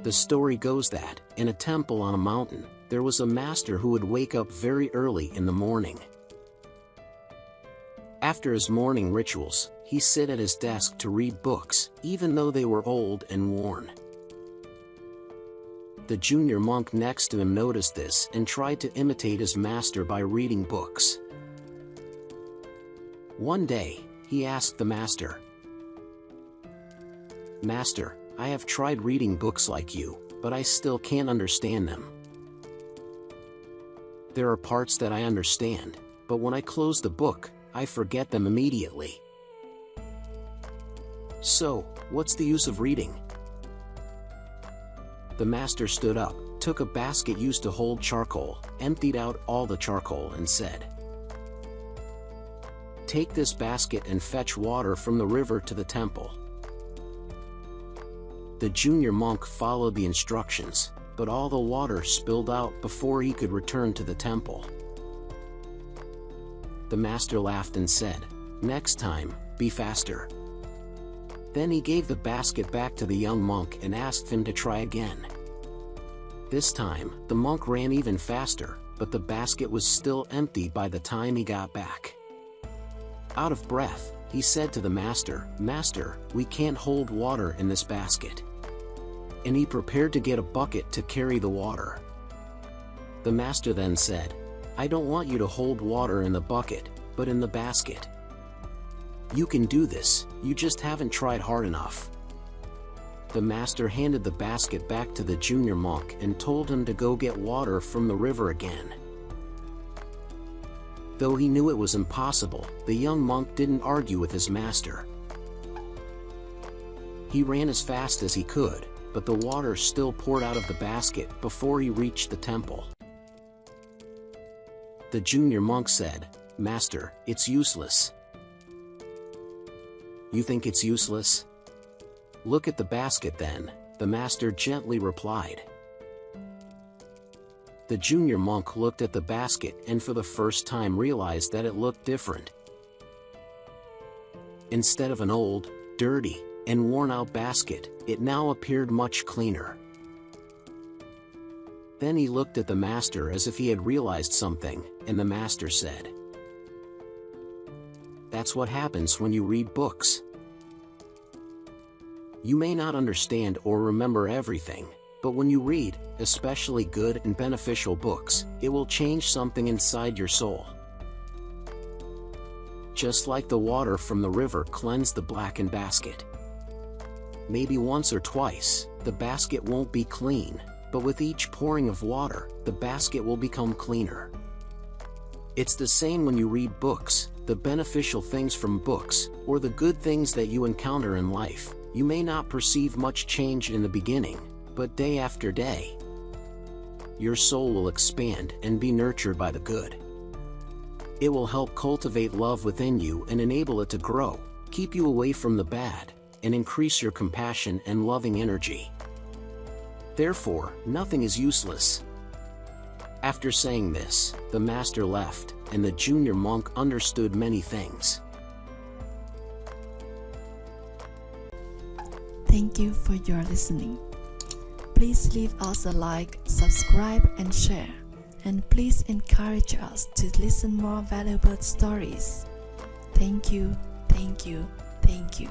The story goes that, in a temple on a mountain, there was a master who would wake up very early in the morning. After his morning rituals, he'd sit at his desk to read books, even though they were old and worn. The junior monk next to him noticed this and tried to imitate his master by reading books. One day, he asked the master, "Master, I have tried reading books like you, but I still can't understand them. There are parts that I understand, but when I close the book, I forget them immediately. So, what's the use of reading?" The master stood up, took a basket used to hold charcoal, emptied out all the charcoal and said, "Take this basket and fetch water from the river to the temple." The junior monk followed the instructions, but all the water spilled out before he could return to the temple. The master laughed and said, "Next time, be faster." Then he gave the basket back to the young monk and asked him to try again. This time, the monk ran even faster, but the basket was still empty by the time he got back. Out of breath, he said to the master, "Master, we can't hold water in this basket." And he prepared to get a bucket to carry the water. The master then said, "I don't want you to hold water in the bucket, but in the basket. You can do this, you just haven't tried hard enough." The master handed the basket back to the junior monk and told him to go get water from the river again. Though he knew it was impossible, the young monk didn't argue with his master. He ran as fast as he could, but the water still poured out of the basket before he reached the temple. The junior monk said, "Master, it's useless." "You think it's useless? Look at the basket then," the master gently replied. The junior monk looked at the basket and for the first time realized that it looked different. Instead of an old, dirty, and worn-out basket, it now appeared much cleaner. Then he looked at the master as if he had realized something, and the master said, "That's what happens when you read books. You may not understand or remember everything, but when you read, especially good and beneficial books, it will change something inside your soul. Just like the water from the river cleansed the blackened basket. Maybe once or twice, the basket won't be clean, but with each pouring of water, the basket will become cleaner. It's the same when you read books, the beneficial things from books, or the good things that you encounter in life. You may not perceive much change in the beginning, but day after day, your soul will expand and be nurtured by the good. It will help cultivate love within you and enable it to grow, keep you away from the bad, and increase your compassion and loving energy. Therefore, nothing is useless." After saying this, the master left, and the junior monk understood many things. Thank you for your listening. Please leave us a like, subscribe, and share. And please encourage us to listen more valuable stories. Thank you, thank you, thank you.